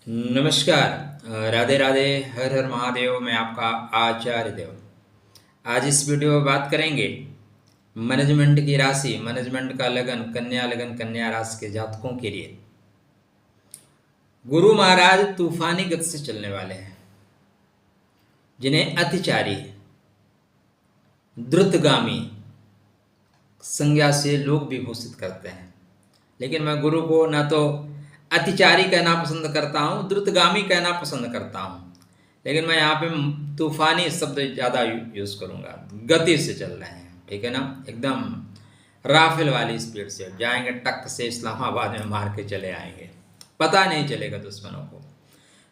नमस्कार। राधे राधे। हर हर महादेव। मैं आपका आचार्य देव। आज इस वीडियो में बात करेंगे मैनेजमेंट की राशि, मैनेजमेंट का लगन, कन्या राशि के जातकों के लिए गुरु महाराज तूफानी गति से चलने वाले हैं, जिन्हें अतिचारी, द्रुतगामी संज्ञा से लोग विभूषित करते हैं। लेकिन मैं गुरु को ना तो अतिचारी कहना पसंद करता हूँ, द्रुतगामी कहना पसंद करता हूँ, लेकिन मैं यहाँ पे तूफानी शब्द ज़्यादा यूज़ करूँगा। गति से चल रहे हैं, ठीक है ना, एकदम राफेल वाली स्पीड से जाएंगे, टक से इस्लामाबाद में मार के चले आएंगे, पता नहीं चलेगा दुश्मनों को।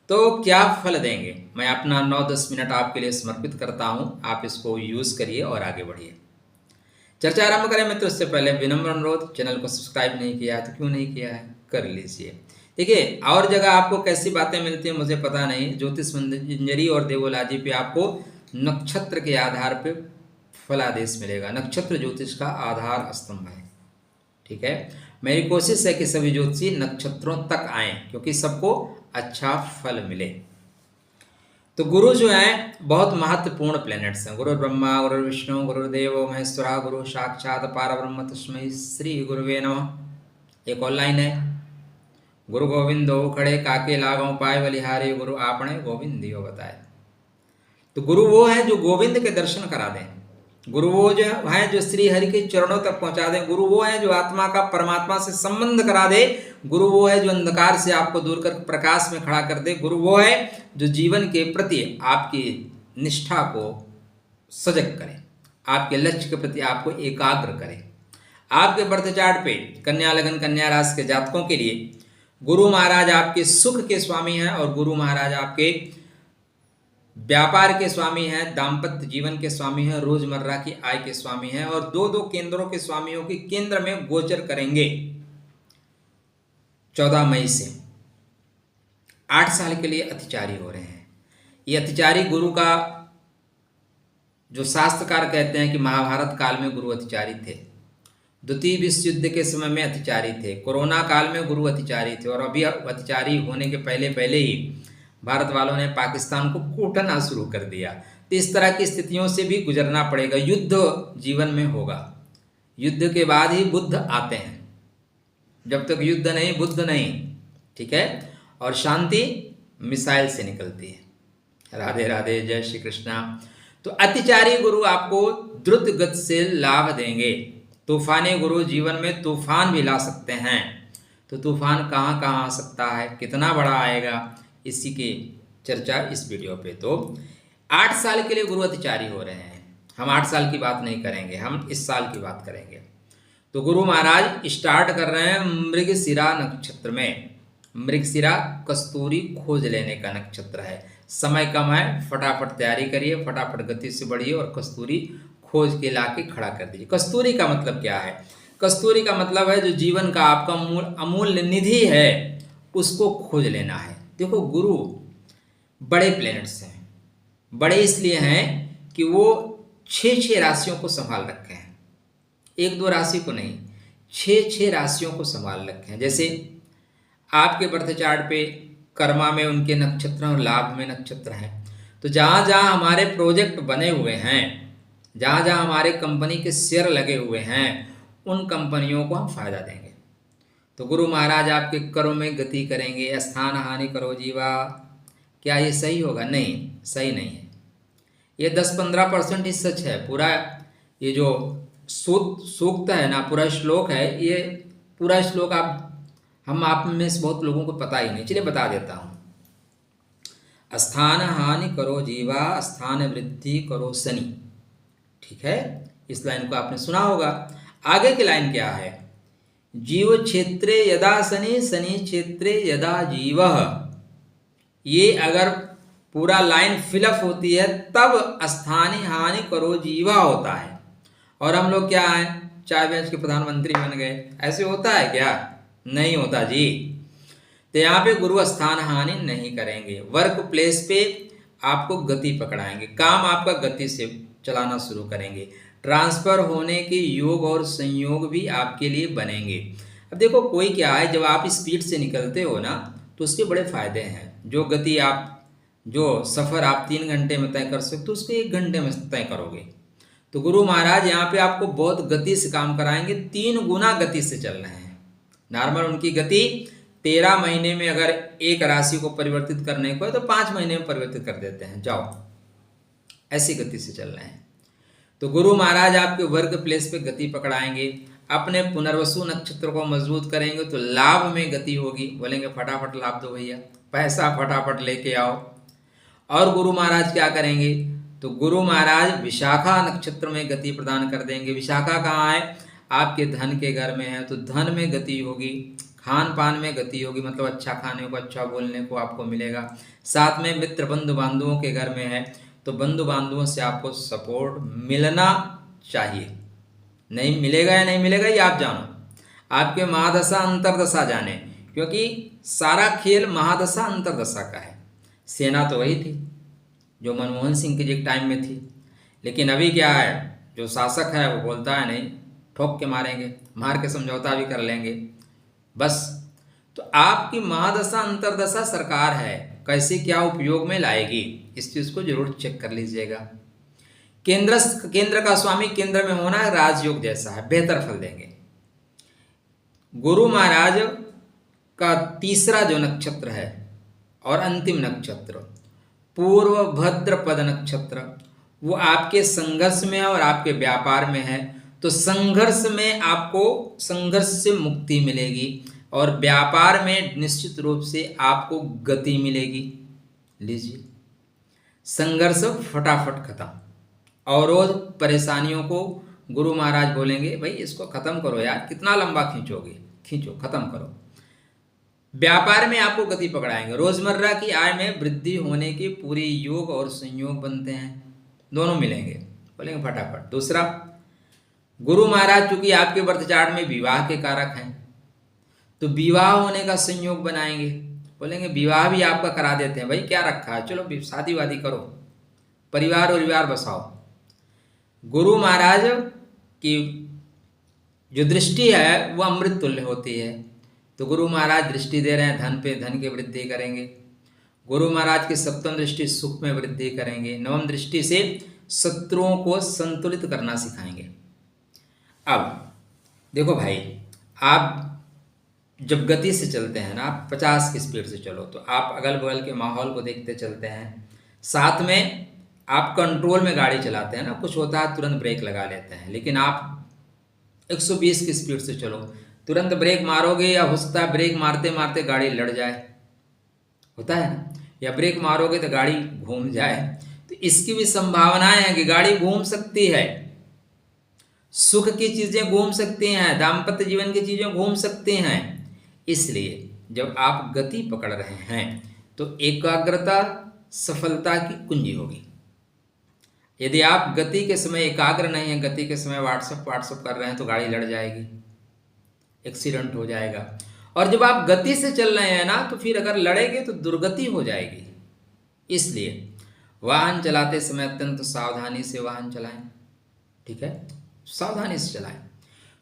तो क्या फल देंगे, मैं अपना 9-10 मिनट आपके लिए समर्पित करता हूँ। आप इसको यूज़ करिए और आगे बढ़िए। चर्चा आरंभ करें मित्र, उससे पहले विनम्र अनुरोध, चैनल को सब्सक्राइब नहीं किया है तो क्यों नहीं किया है, कर लीजिए। देखिए, और जगह आपको कैसी बातें मिलती हैं मुझे पता नहीं। ज्योतिष मंजरी और देवोलाजी पे आपको नक्षत्र के आधार पे फलादेश मिलेगा। नक्षत्र ज्योतिष का आधार स्तंभ है, ठीक है। मेरी कोशिश है कि सभी ज्योतिषी नक्षत्रों तक आएँ, क्योंकि सबको अच्छा फल मिले। तो गुरु जो है बहुत महत्वपूर्ण प्लैनेट्स हैं। गुरु ब्रह्मा, गुरु विष्णु, गुरुदेव महेश्वरा, गुरु साक्षात पारब्रह्म तस्मै श्री गुरुवे नमः। एक और लाइन है, गुरु गोविंदो खड़े काके लागों पाए बलिहारे, गुरु आपने गोविंदियो बताए। तो गुरु वो है जो गोविंद के दर्शन करा दें। गुरु वो जो है जो श्री हरि के चरणों तक पहुंचा दें। गुरु वो है जो आत्मा का परमात्मा से संबंध करा दे। गुरु वो है जो अंधकार से आपको दूर कर प्रकाश में खड़ा कर दे। गुरु वो है जो जीवन के प्रति आपकी निष्ठा को सजग करे, आपके लक्ष्य के प्रति आपको एकाग्र करे। आपके बर्थ चार्ट पे कन्या लगन, कन्या राशि के जातकों के लिए गुरु महाराज आपके सुख के स्वामी हैं और गुरु महाराज आपके व्यापार के स्वामी हैं, दाम्पत्य जीवन के स्वामी हैं, रोजमर्रा की आय के स्वामी हैं और दो केंद्रों के स्वामियों की केंद्र में गोचर करेंगे 14 मई से। 8 साल के लिए अतिचारी हो रहे हैं। ये अतिचारी गुरु का, जो शास्त्रकार कहते हैं कि महाभारत काल में गुरु अतिचारी थे, द्वितीय विश्व युद्ध के समय में अतिचारी थे, कोरोना काल में गुरु अतिचारी थे और अभी अतिचारी होने के पहले ही भारत वालों ने पाकिस्तान को कूटना शुरू कर दिया। तो इस तरह की स्थितियों से भी गुजरना पड़ेगा। युद्ध जीवन में होगा, युद्ध के बाद ही बुद्ध आते हैं। जब तक युद्ध नहीं बुद्ध नहीं, ठीक है। और शांति मिसाइल से निकलती है। राधे राधे, जय श्री कृष्णा। तो अतिचारी गुरु आपको द्रुत गति से लाभ देंगे। तूफानी गुरु जीवन में तूफान भी ला सकते हैं। तो तूफान कहाँ कहाँ आ सकता है, कितना बड़ा आएगा, इसी की चर्चा इस वीडियो पे। तो 8 साल के लिए गुरु अतिचारी हो रहे हैं। हम 8 साल की बात नहीं करेंगे, हम इस साल की बात करेंगे। तो गुरु महाराज स्टार्ट कर रहे हैं मृगशिरा नक्षत्र में। मृगशिरा कस्तूरी खोज लेने का नक्षत्र है। समय कम है, फटाफट तैयारी करिए, फटाफट गति से बढ़िए और कस्तूरी खोज के ला के खड़ा कर दीजिए। कस्तूरी का मतलब क्या है? कस्तूरी का मतलब है जो जीवन का आपका अमूल्य निधि है, उसको खोज लेना है। देखो, गुरु बड़े प्लैनेट्स हैं। बड़े इसलिए हैं कि वो 6 राशियों को संभाल रखे हैं, 1-2 राशि को नहीं, 6 राशियों को संभाल रखे हैं। जैसे आपके बर्थ चार्ट पे कर्मा में उनके नक्षत्र और लाभ में नक्षत्र हैं। तो जहाँ जहाँ हमारे प्रोजेक्ट बने हुए हैं, जहाँ जहाँ हमारे कंपनी के शेयर लगे हुए हैं, उन कंपनियों को हम फायदा देंगे। तो गुरु महाराज आपके कर्म में गति करेंगे। स्थान हानि करो जीवा, क्या ये सही होगा? नहीं, सही नहीं है। ये 10-15% ही सच है। पूरा ये जो सूक्त है ना, पूरा श्लोक है, ये पूरा श्लोक आप में से बहुत लोगों को पता ही नहीं। चलिए बता देता हूँ। स्थान हानि करो जीवा, स्थान वृद्धि करो शनि, ठीक है। इस लाइन को आपने सुना होगा। आगे की लाइन क्या है? जीव क्षेत्रे यदा शनि, शनि क्षेत्रे यदा जीव। ये अगर पूरा लाइन फिलअप होती है तब स्थानी हानि करो जीवा होता है। और हम लोग क्या हैं, चाय बेच के प्रधानमंत्री बन गए, ऐसे होता है क्या? नहीं होता जी। तो यहाँ पे गुरु स्थान हानि नहीं करेंगे। वर्क प्लेस पे आपको गति पकड़ाएंगे, काम आपका गति से चलाना शुरू करेंगे। ट्रांसफर होने के योग और संयोग भी आपके लिए बनेंगे। अब देखो, कोई क्या है, जब आप स्पीड से निकलते हो ना, तो उसके बड़े फायदे हैं। जो सफ़र आप 3 घंटे में तय कर सकते हो उसको 1 घंटे में तय करोगे। तो गुरु महाराज यहाँ पे आपको बहुत गति से काम कराएंगे, 3 गुना गति से चल रहे हैं। नॉर्मल उनकी गति 13 महीने में अगर एक राशि को परिवर्तित करने को है तो 5 महीने में परिवर्तित कर देते हैं, जाओ, ऐसी गति से चल रहे हैं। तो गुरु महाराज आपके वर्क प्लेस पे गति पकड़ाएंगे, अपने पुनर्वसु नक्षत्र को मजबूत करेंगे तो लाभ में गति होगी। बोलेंगे फटाफट लाभ दो भैया, पैसा फटाफट लेके आओ। और गुरु महाराज क्या करेंगे, तो गुरु महाराज विशाखा नक्षत्र में गति प्रदान कर देंगे। विशाखा कहाँ है, आपके धन के घर में है, तो धन में गति होगी, खान पान में गति होगी, मतलब अच्छा खाने को अच्छा बोलने को आपको मिलेगा। साथ में मित्र बंधु बांधवों के घर में है तो बंधु बांधवों से आपको सपोर्ट मिलना चाहिए। नहीं मिलेगा या नहीं मिलेगा ये आप जानो, आपके महादशा अंतरदशा जाने, क्योंकि सारा खेल महादशा अंतरदशा का है। सेना तो वही थी जो मनमोहन सिंह के जी टाइम में थी, लेकिन अभी क्या है, जो शासक है वो बोलता है नहीं, ठोक के मारेंगे, मार के समझौता भी कर लेंगे बस। तो आपकी महादशा अंतरदशा सरकार है, कैसे क्या उपयोग में लाएगी, इस चीज़ को जरूर चेक कर लीजिएगा। केंद्र का स्वामी केंद्र में होना राजयोग जैसा है, बेहतर फल देंगे। गुरु महाराज का तीसरा जो नक्षत्र है और अंतिम नक्षत्र पूर्व भद्रपद नक्षत्र, वो आपके संघर्ष में है और आपके व्यापार में है। तो संघर्ष में आपको संघर्ष से मुक्ति मिलेगी और व्यापार में निश्चित रूप से आपको गति मिलेगी। लीजिए, संघर्ष फटाफट खत्म, और रोज परेशानियों को गुरु महाराज बोलेंगे भाई इसको खत्म करो यार, कितना लंबा खींचोगे, खींचो, खत्म करो। व्यापार में आपको गति पकड़ाएंगे, रोजमर्रा की आय में वृद्धि होने के पूरे योग और संयोग बनते हैं, दोनों मिलेंगे, बोलेंगे फटाफट। दूसरा, गुरु महाराज चूंकि आपके बर्थ चार्ट में विवाह के कारक हैं तो विवाह होने का संयोग बनाएंगे, बोलेंगे विवाह भी आपका करा देते हैं, भाई क्या रखा है, चलो शादी वादी करो, परिवार और विवाह बसाओ। गुरु महाराज की जो दृष्टि है वो अमृत तुल्य होती है, तो गुरु महाराज दृष्टि दे रहे हैं धन पे, धन की वृद्धि करेंगे। गुरु महाराज की सप्तम दृष्टि सुख में वृद्धि करेंगे। नवम दृष्टि से शत्रुओं को संतुलित करना सिखाएंगे। अब देखो भाई, आप जब गति से चलते हैं ना, आप 50 की स्पीड से चलो तो आप अगल बगल के माहौल को देखते चलते हैं, साथ में आप कंट्रोल में गाड़ी चलाते हैं ना, कुछ होता है तुरंत ब्रेक लगा लेते हैं। लेकिन आप 120 की स्पीड से चलो, तुरंत ब्रेक मारोगे या हो सकता है ब्रेक मारते मारते गाड़ी लड़ जाए, होता है ना, या ब्रेक मारोगे तो गाड़ी घूम जाए, तो इसकी भी संभावनाएं हैं कि गाड़ी घूम सकती है, सुख की चीज़ें घूम सकती हैं, दाम्पत्य जीवन की चीज़ें घूम सकती हैं। इसलिए जब आप गति पकड़ रहे हैं तो एकाग्रता सफलता की कुंजी होगी। यदि आप गति के समय एकाग्र नहीं हैं, गति के समय व्हाट्सअप कर रहे हैं तो गाड़ी लड़ जाएगी, एक्सीडेंट हो जाएगा। और जब आप गति से चल रहे हैं ना, तो फिर अगर लड़ेंगे तो दुर्गति हो जाएगी। इसलिए वाहन चलाते समय अत्यंत सावधानी से वाहन चलाएं, ठीक है, सावधानी से चलाएं।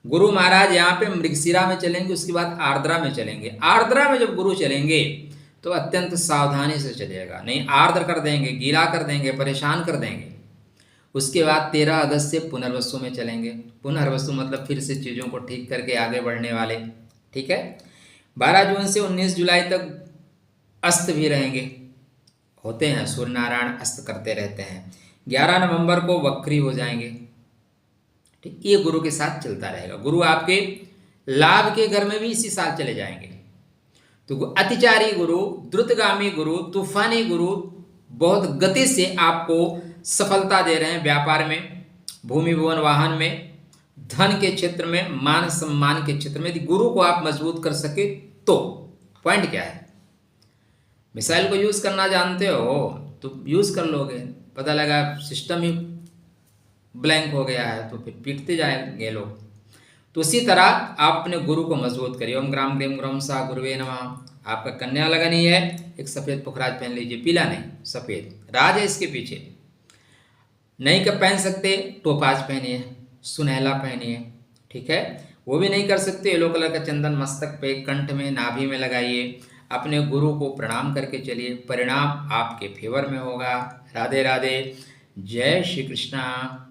गुरु महाराज यहाँ पे मृगशिरा में चलेंगे, उसके बाद आर्द्रा में चलेंगे। आर्द्रा में जब गुरु चलेंगे तो अत्यंत सावधानी से चलिएगा, नहीं आर्द्र कर देंगे, गीला कर देंगे, परेशान कर देंगे। उसके बाद 13 अगस्त से पुनर्वसु में चलेंगे। पुनर्वसु मतलब फिर से चीज़ों को ठीक करके आगे बढ़ने वाले, ठीक है। 12 जून से 19 जुलाई तक अस्त भी रहेंगे, होते हैं, सूर्य नारायण अस्त करते रहते हैं। 11 नवंबर को वक्री हो जाएंगे, ठीक। ये गुरु के साथ चलता रहेगा। गुरु आपके लाभ के घर में भी इसी साल चले जाएंगे। तो अतिचारी गुरु, द्रुतगामी गुरु, तूफानी गुरु बहुत गति से आपको सफलता दे रहे हैं व्यापार में, भूमि भवन वाहन में, धन के क्षेत्र में, मान सम्मान के क्षेत्र में। यदि गुरु को आप मजबूत कर सके तो पॉइंट क्या है, मिसाइल को यूज़ करना जानते हो तो यूज़ कर लोगे, पता लगा सिस्टम ही ब्लैंक हो गया है तो फिर पीटते जाएंगे लोग। तो उसी तरह आप अपने गुरु को मजबूत करिए। ओम ग्राम ग्रीम ग्रम सा गुरुवे नमः। आपका कन्या लगन ही है, एक सफ़ेद पुखराज पहन लीजिए, पीला नहीं सफ़ेद, राज है इसके पीछे। नहीं कर पहन सकते टोपाज पहनिए, सुनहला पहनिए, ठीक है। वो भी नहीं कर सकते येलो कलर का चंदन मस्तक पे, कंठ में, नाभि में लगाइए। अपने गुरु को प्रणाम करके चलिए, परिणाम आपके फेवर में होगा। राधे राधे, जय श्री कृष्णा।